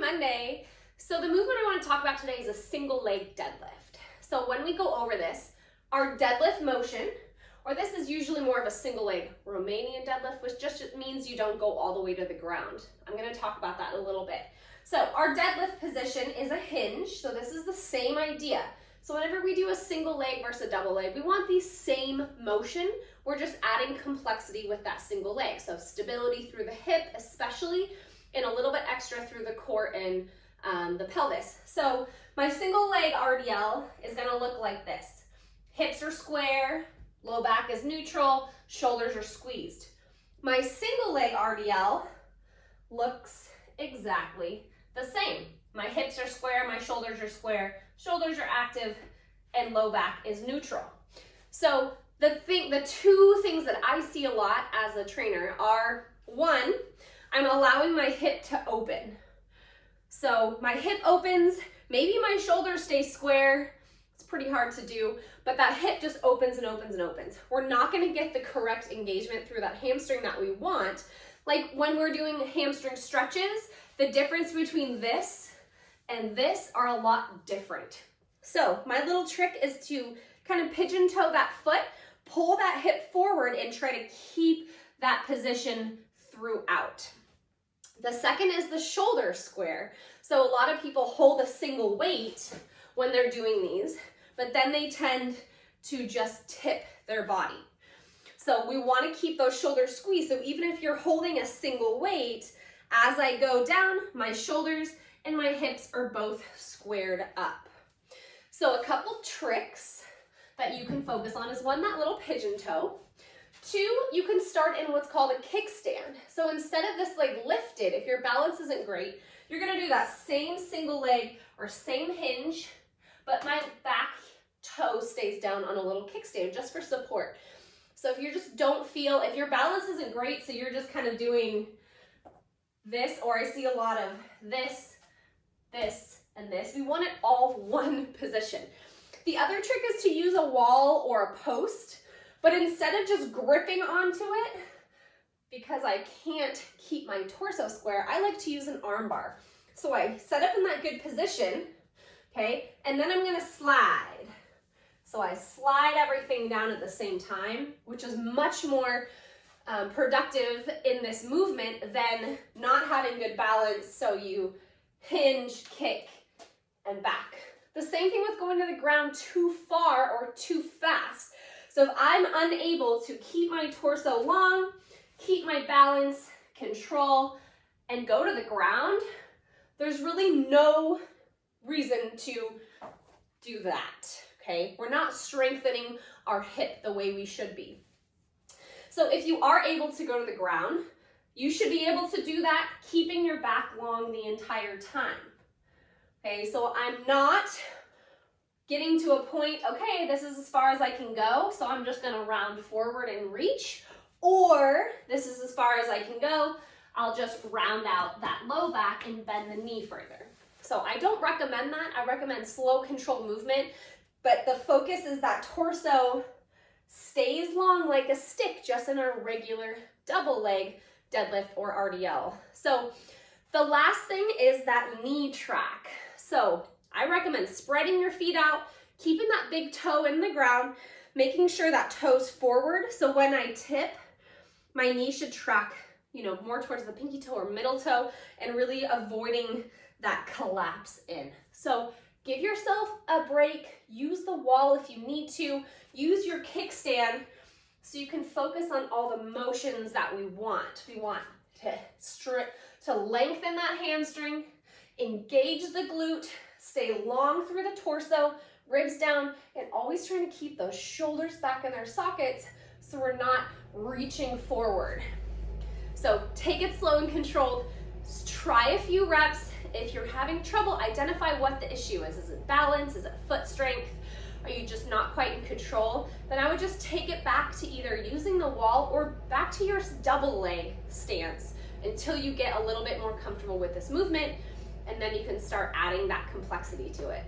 Monday. So the movement I want to talk about today is a single leg deadlift. So when we go over this, our deadlift motion, or this is usually more of a single leg Romanian deadlift, which just means you don't go all the way to the ground. I'm going to talk about that in a little bit. So our deadlift position is a hinge. So this is the same idea. So whenever we do a single leg versus a double leg, we want the same motion. We're just adding complexity with that single leg. So stability through the hip, especially, and a little bit extra through the core and the pelvis. So my single leg RDL is going to look like this. Hips are square, low back is neutral, shoulders are squeezed. My single leg RDL looks exactly the same. My hips are square, my shoulders are square, shoulders are active, and low back is neutral. So the two things that I see a lot as a trainer are, one, I'm allowing my hip to open. So my hip opens, maybe my shoulders stay square. It's pretty hard to do, but that hip just opens and opens and opens. We're not going to get the correct engagement through that hamstring that we want. Like when we're doing hamstring stretches, the difference between this and this are a lot different. So my little trick is to kind of pigeon toe that foot, pull that hip forward, and try to keep that position throughout. The second is the shoulder square. So a lot of people hold a single weight when they're doing these, but then they tend to just tip their body. So we want to keep those shoulders squeezed. So even if you're holding a single weight, as I go down, my shoulders and my hips are both squared up. So a couple tricks that you can focus on is, one, that little pigeon toe. Two, you can start in what's called a kickstand. So instead of this leg lifted, if your balance isn't great, you're going to do that same single leg or same hinge, but my back toe stays down on a little kickstand just for support. So if you just don't feel, if your balance isn't great, so you're just kind of doing this, or I see a lot of this, this, and this, we want it all one position. The other trick is to use a wall or a post, but instead of just gripping onto it, because I can't keep my torso square, I like to use an arm bar. So I set up in that good position, okay, and then I'm gonna slide. So I slide everything down at the same time, which is much more productive in this movement than not having good balance, so you hinge, kick, and back. The same thing with going to the ground too far or too fast. So if I'm unable to keep my torso long, keep my balance, control, and go to the ground, there's really no reason to do that, okay? We're not strengthening our hip the way we should be. So if you are able to go to the ground, you should be able to do that keeping your back long the entire time. Okay, so I'm not getting to a point, okay, this is as far as I can go, so I'm just gonna round forward and reach, or this is as far as I can go, I'll just round out that low back and bend the knee further. So I don't recommend that. I recommend slow, controlled movement, but the focus is that torso stays long like a stick, just in a regular double leg deadlift or RDL. So the last thing is that knee track. So I recommend spreading your feet out, keeping that big toe in the ground, making sure that toe's forward. So when I tip, my knee should track, more towards the pinky toe or middle toe, and really avoiding that collapse in. So give yourself a break, use the wall if you need to, use your kickstand so you can focus on all the motions that we want. We want to lengthen that hamstring, engage the glute, stay long through the torso, ribs down, and always trying to keep those shoulders back in their sockets so we're not reaching forward. So take it slow and controlled. Try a few reps. If you're having trouble, identify what the issue is. Is it balance? Is it foot strength? Are you just not quite in control? Then I would just take it back to either using the wall or back to your double leg stance until you get a little bit more comfortable with this movement, and then you can start adding that complexity to it.